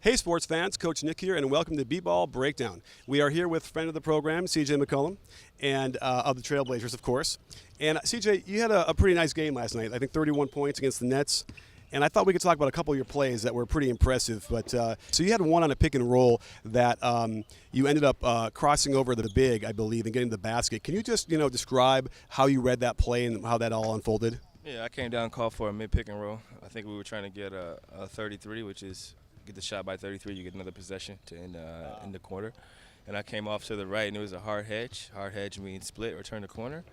Hey sports fans, Coach Nick here, and welcome to B-Ball Breakdown. We are here with friend of the program, CJ McCollum, and of the Trailblazers, of course. And CJ, you had a pretty nice game last night. I think 31 points against the Nets. And I thought we could talk about a couple of your plays that were pretty impressive. But so you had one on a pick and roll that you ended up crossing over to the big, I believe, and getting the basket. Can you just describe how you read that play and how that all unfolded? Yeah, I came down and called for a mid pick and roll. I think we were trying to get a 33, which is get the shot by 33, you get another possession to end in the quarter. And I came off to the right, and it was a hard hedge. Hard hedge means split or turn the corner.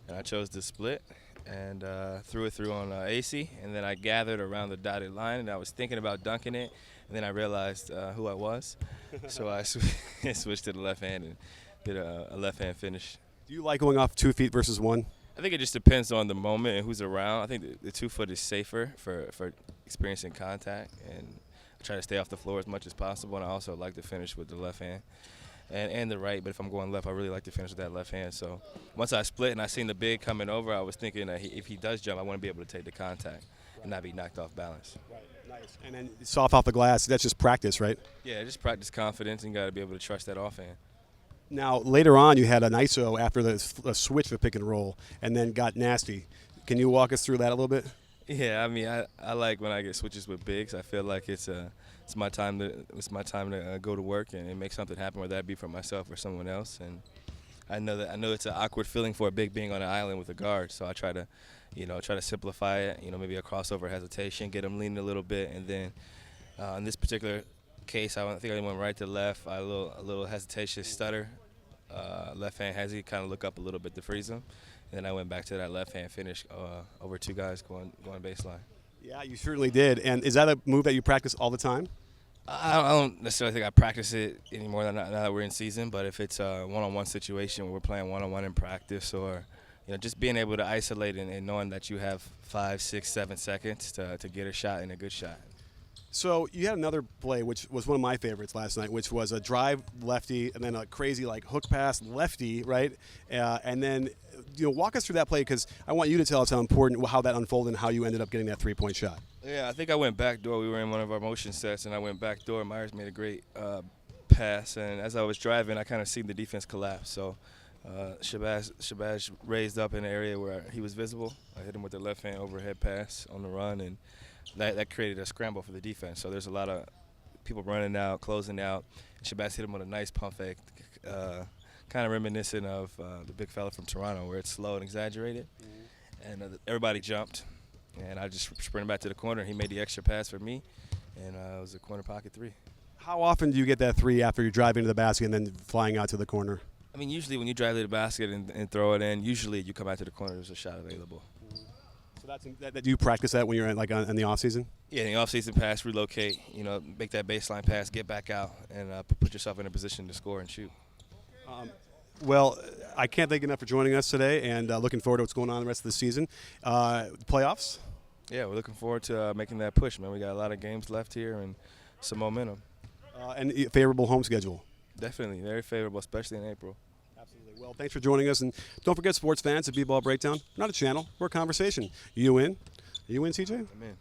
And I chose to split and threw it through on AC. And then I gathered around the dotted line, and I was thinking about dunking it. And then I realized who I was. So I switched to the left hand and did a left hand finish. Do you like going off 2 feet versus 1? I think it just depends on the moment and who's around. I think the 2 foot is safer for experiencing contact, and I try to stay off the floor as much as possible. And I also like to finish with the left hand and the right. But if I'm going left, I really like to finish with that left hand. So once I split and I seen the big coming over, I was thinking that if he does jump, I want to be able to take the contact and not be knocked off balance. Right, nice. And then soft off the glass. That's just practice, right? Yeah, just practice confidence, and you got to be able to trust that offhand. Now, later on, you had an ISO after the switch for pick and roll and then got nasty. Can you walk us through that a little bit? Yeah, I mean, I like when I get switches with bigs. I feel like it's my time to go to work and make something happen, whether that be for myself or someone else. And I know it's an awkward feeling for a big being on an island with a guard. So I try to simplify it. Maybe a crossover hesitation, get them leaning a little bit, and then in this particular case, I think I went right to left. A little hesitation, stutter, left hand hezzy, kind of look up a little bit to freeze him. And then I went back to that left hand finish over 2 guys going baseline. Yeah, you certainly did. And is that a move that you practice all the time? I don't necessarily think I practice it anymore now that we're in season. But if it's a one-on-one situation where we're playing one-on-one in practice, or just being able to isolate and knowing that you have 5, 6, 7 seconds to get a shot and a good shot. So you had another play, which was one of my favorites last night, which was a drive lefty and then a crazy hook pass lefty, right? And then walk us through that play, because I want you to tell us how that unfolded and how you ended up getting that 3-point shot. Yeah, I think I went back door. We were in one of our motion sets, and I went back door. Myers made a great pass, and as I was driving, I kind of seen the defense collapse. So Shabazz raised up in an area where he was visible. I hit him with the left hand overhead pass on the run, and that created a scramble for the defense. So there's a lot of people running out, closing out. Shabazz hit him with a nice pump fake, kind of reminiscent of the big fella from Toronto, where it's slow and exaggerated. Mm-hmm. And everybody jumped, and I just sprinted back to the corner. He made the extra pass for me, and it was a corner pocket 3. How often do you get that 3 after you drive into the basket and then flying out to the corner? I mean, usually when you drive to the basket and throw it in, usually you come out to the corner, there's a shot available. Do you practice that when you're in the off season? Yeah, in the off season, pass, relocate, make that baseline pass, get back out, and put yourself in a position to score and shoot. Well, I can't thank you enough for joining us today, and looking forward to what's going on the rest of the season. Playoffs? Yeah, we're looking forward to making that push, man. We got a lot of games left here and some momentum. And favorable home schedule. Definitely, very favorable, especially in April. Absolutely. Well, thanks for joining us, and don't forget, sports fans, at B-Ball Breakdown, not a channel, we're a conversation. You in? Are you in, CJ? I'm in.